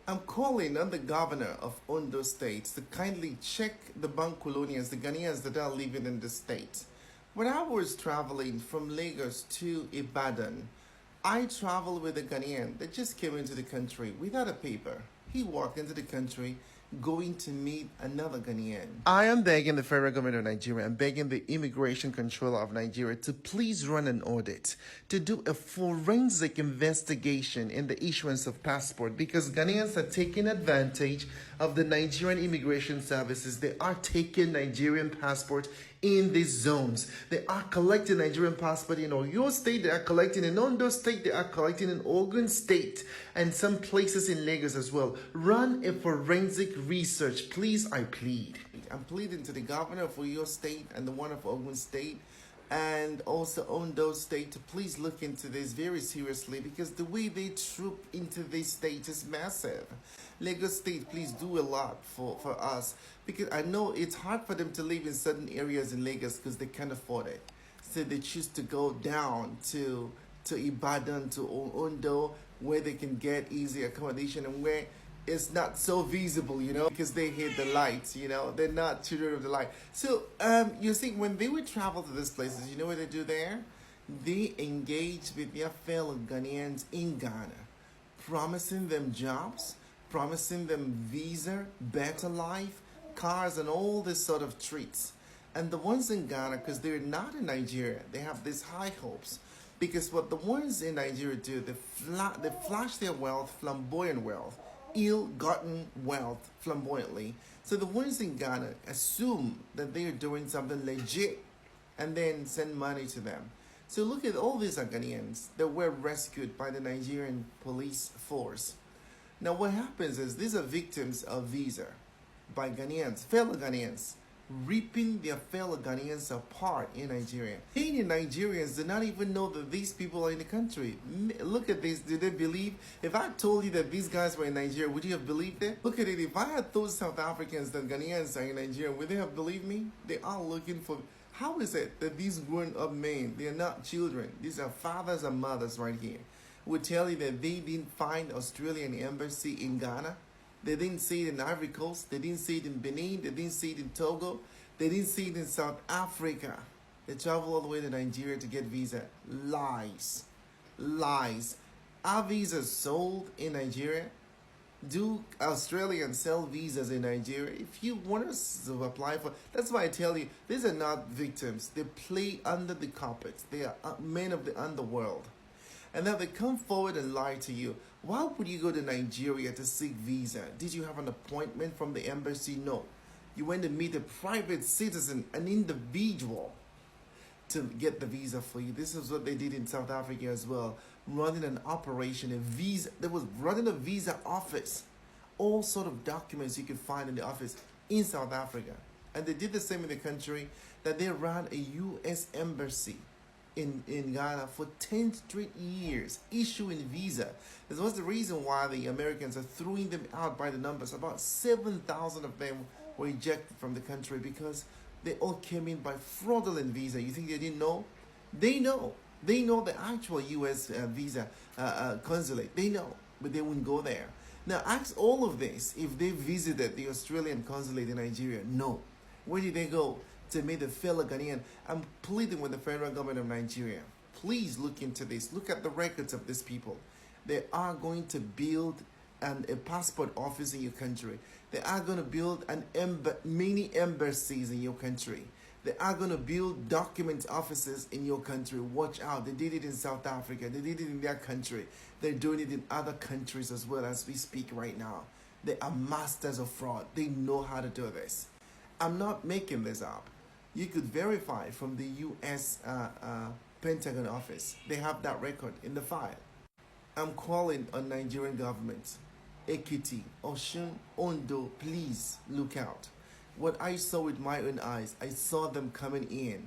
I'm calling on the governor of Ondo State to kindly check the Bancolonians, the Ghanaians that are living in the state. When I was traveling from Lagos to Ibadan, I traveled with a Ghanaian that just came into the country without a paper. He walked into the country going to meet another Ghanaian. I am begging the federal government of Nigeria and begging the immigration controller of Nigeria to please run an audit, to do a forensic investigation in the issuance of passport, because Ghanaians are taking advantage of the Nigerian immigration services. They are taking Nigerian passport in these zones. They are collecting Nigerian passport in Oyo State, they are collecting in Ondo State, they are collecting in Ogun State, and some places in Lagos as well. Run a forensic research, please, I plead. I'm pleading to the governor of Oyo State and the one of Ogun State and also Ondo State to please look into this very seriously, because the way they troop into this state is massive. Lagos State, please do a lot for us, because I know it's hard for them to live in certain areas in Lagos because they can't afford it. So they choose to go down to Ibadan, to Ondo, where they can get easy accommodation and where it's not so visible, because they hate the lights, they're not children of the light. So, you see, when they would travel to these places, you know what they do there? They engage with their fellow Ghanaians in Ghana, promising them jobs, promising them visa, better life, cars, and all this sort of treats. And the ones in Ghana, because they're not in Nigeria, they have these high hopes. Because what the ones in Nigeria do, they flash their wealth, flamboyant wealth, ill-gotten wealth flamboyantly. So the ones in Ghana assume that they are doing something legit and then send money to them. So look at all these Ghanaians that were rescued by the Nigerian police force. Now what happens is these are victims of visa by Ghanaians, fellow Ghanaians, ripping their fellow Ghanaians apart in Nigeria. Many Nigerians do not even know that these people are in the country. Look at this. Did they believe? If I told you that these guys were in Nigeria, would you have believed it? Look at it. If I had told South Africans that Ghanaians are in Nigeria, would they have believed me? They are looking for... How is it that these grown-up men, they are not children? These are fathers and mothers right here. Would tell you that they didn't find Australian embassy in Ghana. They didn't see it in Ivory Coast. They didn't see it in Benin. They didn't see it in Togo. They didn't see it in South Africa. They travel all the way to Nigeria to get visa. Lies. Lies. Are visas sold in Nigeria? Do Australians sell visas in Nigeria? If you want us to apply for... That's why I tell you, these are not victims. They play under the carpet. They are men of the underworld. And now they come forward and lie to you. Why would you go to Nigeria to seek visa? Did you have an appointment from the embassy? No. You went to meet a private citizen, an individual, to get the visa for you. This is what they did in South Africa as well. Running an operation, a visa. They was running a visa office. All sort of documents you could find in the office in South Africa. And they did the same in the country, that they ran a U.S. embassy in Ghana for 10 straight years, issuing visa. This was the reason why the Americans are throwing them out by the numbers. About 7,000 of them were ejected from the country because they all came in by fraudulent visa. You think they didn't know? They know. They know the actual U.S. visa consulate. They know, but they wouldn't go there. Now, ask all of this if they visited the Australian consulate in Nigeria. No. Where did they go? To meet the fellow Ghanaian. I'm pleading with the federal government of Nigeria. Please look into this. Look at the records of these people. They are going to build a passport office in your country. They are going to build mini embassies in your country. They are going to build document offices in your country. Watch out. They did it in South Africa. They did it in their country. They're doing it in other countries as well as we speak right now. They are masters of fraud. They know how to do this. I'm not making this up. You could verify from the U.S. Pentagon office. They have that record in the file. I'm calling on Nigerian government. Ekiti, Osun, Ondo, please look out. What I saw with my own eyes, I saw them coming in.